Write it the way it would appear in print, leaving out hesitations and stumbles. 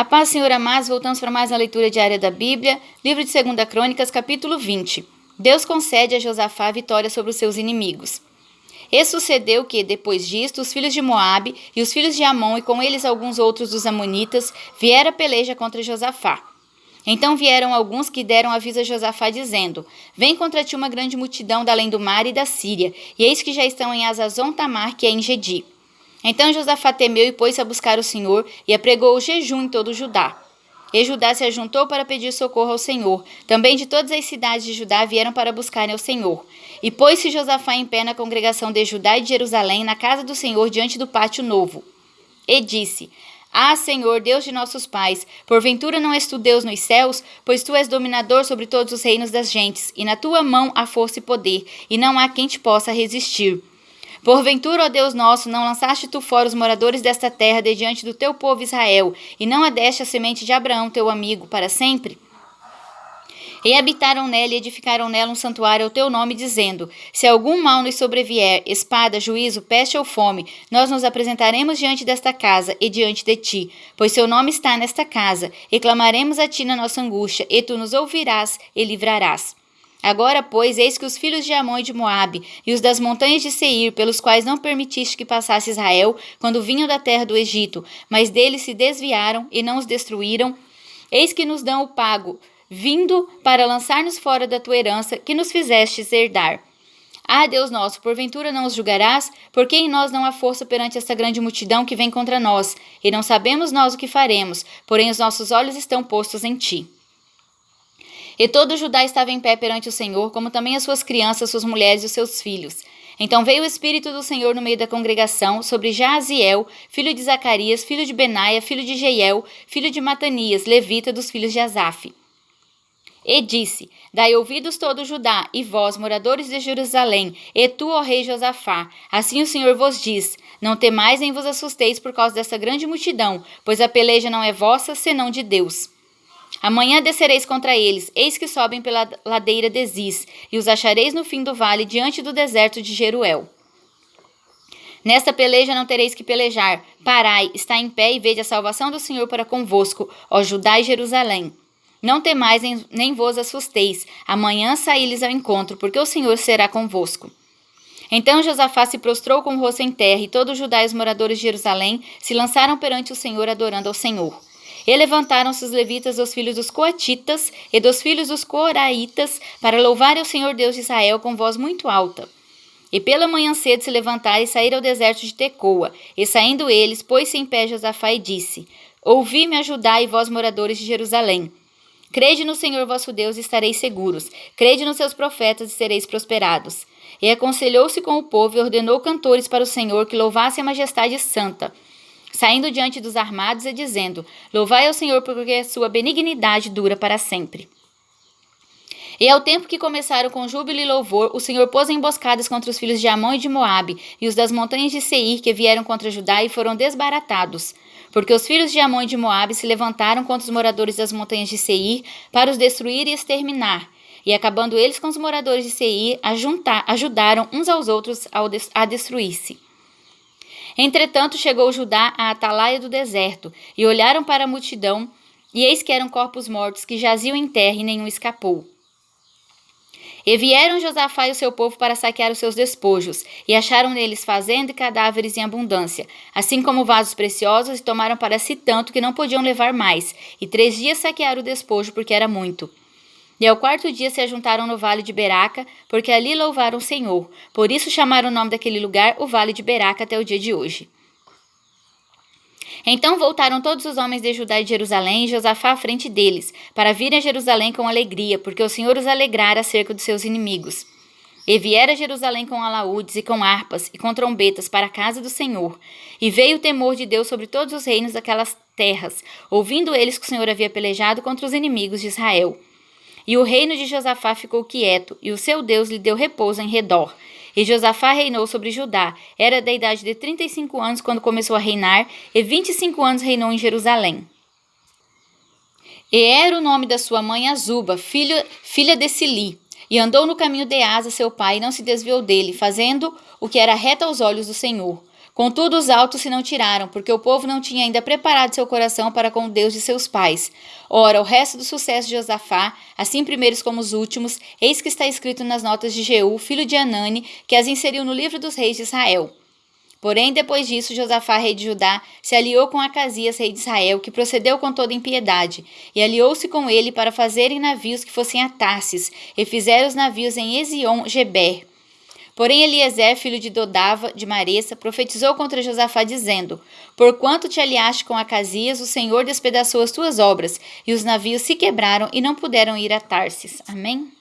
A paz, Senhor amados, voltamos para mais uma leitura diária da Bíblia, livro de 2 Crônicas, capítulo 20. Deus concede a Josafá vitória sobre os seus inimigos. E sucedeu que, depois disto, os filhos de Moabe e os filhos de Amon, e com eles alguns outros dos amonitas, vieram a peleja contra Josafá. Então vieram alguns que deram aviso a Josafá, dizendo: Vem contra ti uma grande multidão da além do mar e da Síria, e eis que já estão em Hazazon Tamar, que é em Gedi. Então Josafá temeu e pôs-se a buscar o Senhor, e apregou o jejum em todo o Judá. E Judá se ajuntou para pedir socorro ao Senhor. Também de todas as cidades de Judá vieram para buscarem ao Senhor. E pôs-se Josafá em pé na congregação de Judá e de Jerusalém, na casa do Senhor, diante do pátio novo. E disse: Ah, Senhor, Deus de nossos pais, porventura não és tu Deus nos céus? Pois tu és dominador sobre todos os reinos das gentes, e na tua mão há força e poder, e não há quem te possa resistir. Porventura, ó Deus nosso, não lançaste tu fora os moradores desta terra de diante do teu povo Israel, e não adeste a semente de Abraão, teu amigo, para sempre? E habitaram nela e edificaram nela um santuário ao teu nome, dizendo: Se algum mal nos sobrevier, espada, juízo, peste ou fome, nós nos apresentaremos diante desta casa e diante de ti, pois seu nome está nesta casa, e clamaremos a ti na nossa angústia, e tu nos ouvirás e livrarás. Agora, pois, eis que os filhos de Amon e de Moabe, e os das montanhas de Seir, pelos quais não permitiste que passasse Israel, quando vinham da terra do Egito, mas deles se desviaram e não os destruíram, eis que nos dão o pago, vindo para lançar-nos fora da tua herança, que nos fizestes herdar. Ah, Deus nosso, porventura não os julgarás? Porque em nós não há força perante esta grande multidão que vem contra nós, e não sabemos nós o que faremos, porém os nossos olhos estão postos em ti. E todo Judá estava em pé perante o Senhor, como também as suas crianças, suas mulheres e os seus filhos. Então veio o Espírito do Senhor no meio da congregação sobre Jaaziel, filho de Zacarias, filho de Benaia, filho de Jeiel, filho de Matanias, levita dos filhos de Asaf. E disse: Dai ouvidos todo Judá, e vós, moradores de Jerusalém, e tu, ó rei Josafá, assim o Senhor vos diz: Não temais nem vos assusteis por causa dessa grande multidão, pois a peleja não é vossa, senão de Deus. Amanhã descereis contra eles, eis que sobem pela ladeira de Ziz, e os achareis no fim do vale, diante do deserto de Jeruel. Nesta peleja não tereis que pelejar. Parai, está em pé e vede a salvação do Senhor para convosco, ó Judá e Jerusalém. Não temais nem vos assusteis. Amanhã saí-lhes ao encontro, porque o Senhor será convosco. Então Josafá se prostrou com o rosto em terra, e todo Judá e os moradores de Jerusalém se lançaram perante o Senhor, adorando ao Senhor. E levantaram-se os levitas dos filhos dos coatitas e dos filhos dos coraitas para louvar ao Senhor Deus de Israel com voz muito alta. E pela manhã cedo se levantaram e saíram ao deserto de Tecoa. E saindo eles, pôs-se em pé Josafá e disse: Ouvi-me, ajudai, vós moradores de Jerusalém. Crede no Senhor vosso Deus e estareis seguros. Crede nos seus profetas e sereis prosperados. E aconselhou-se com o povo e ordenou cantores para o Senhor que louvassem a majestade santa, saindo diante dos armados e dizendo: Louvai ao Senhor, porque a sua benignidade dura para sempre. E ao tempo que começaram com júbilo e louvor, o Senhor pôs emboscadas contra os filhos de Amon e de Moabe, e os das montanhas de Seir, que vieram contra Judá e foram desbaratados. Porque os filhos de Amon e de Moabe se levantaram contra os moradores das montanhas de Seir, para os destruir e exterminar. E acabando eles com os moradores de Seir, ajudaram uns aos outros a destruir-se. Entretanto chegou Judá à atalaia do deserto, e olharam para a multidão, e eis que eram corpos mortos que jaziam em terra, e nenhum escapou. E vieram Josafá e o seu povo para saquear os seus despojos, e acharam neles fazenda e cadáveres em abundância, assim como vasos preciosos, e tomaram para si tanto que não podiam levar mais, e 3 dias saquearam o despojo, porque era muito. E ao 4º dia se ajuntaram no vale de Beraca, porque ali louvaram o Senhor. Por isso chamaram o nome daquele lugar o vale de Beraca até o dia de hoje. Então voltaram todos os homens de Judá e de Jerusalém, e Josafá à frente deles, para virem a Jerusalém com alegria, porque o Senhor os alegrara acerca dos seus inimigos. E viera a Jerusalém com alaúdes e com harpas e com trombetas para a casa do Senhor. E veio o temor de Deus sobre todos os reinos daquelas terras, ouvindo eles que o Senhor havia pelejado contra os inimigos de Israel. E o reino de Josafá ficou quieto, e o seu Deus lhe deu repouso em redor. E Josafá reinou sobre Judá. Era da idade de 35 anos quando começou a reinar, e 25 anos reinou em Jerusalém. E era o nome da sua mãe Azuba, filha de Sili. E andou no caminho de Asa, seu pai, e não se desviou dele, fazendo o que era reto aos olhos do Senhor. Contudo, os altos se não tiraram, porque o povo não tinha ainda preparado seu coração para com o Deus de seus pais. Ora, o resto do sucesso de Josafá, assim primeiros como os últimos, eis que está escrito nas notas de Jeú, filho de Anani, que as inseriu no livro dos reis de Israel. Porém, depois disso, Josafá, rei de Judá, se aliou com Acasias, rei de Israel, que procedeu com toda impiedade, e aliou-se com ele para fazerem navios que fossem a Tarsis, e fizeram os navios em Ezion-Geber. Porém, Eliezer, filho de Dodava, de Maressa, profetizou contra Josafá, dizendo: Porquanto te aliaste com Acasias, o Senhor despedaçou as tuas obras, e os navios se quebraram e não puderam ir a Tarsis. Amém?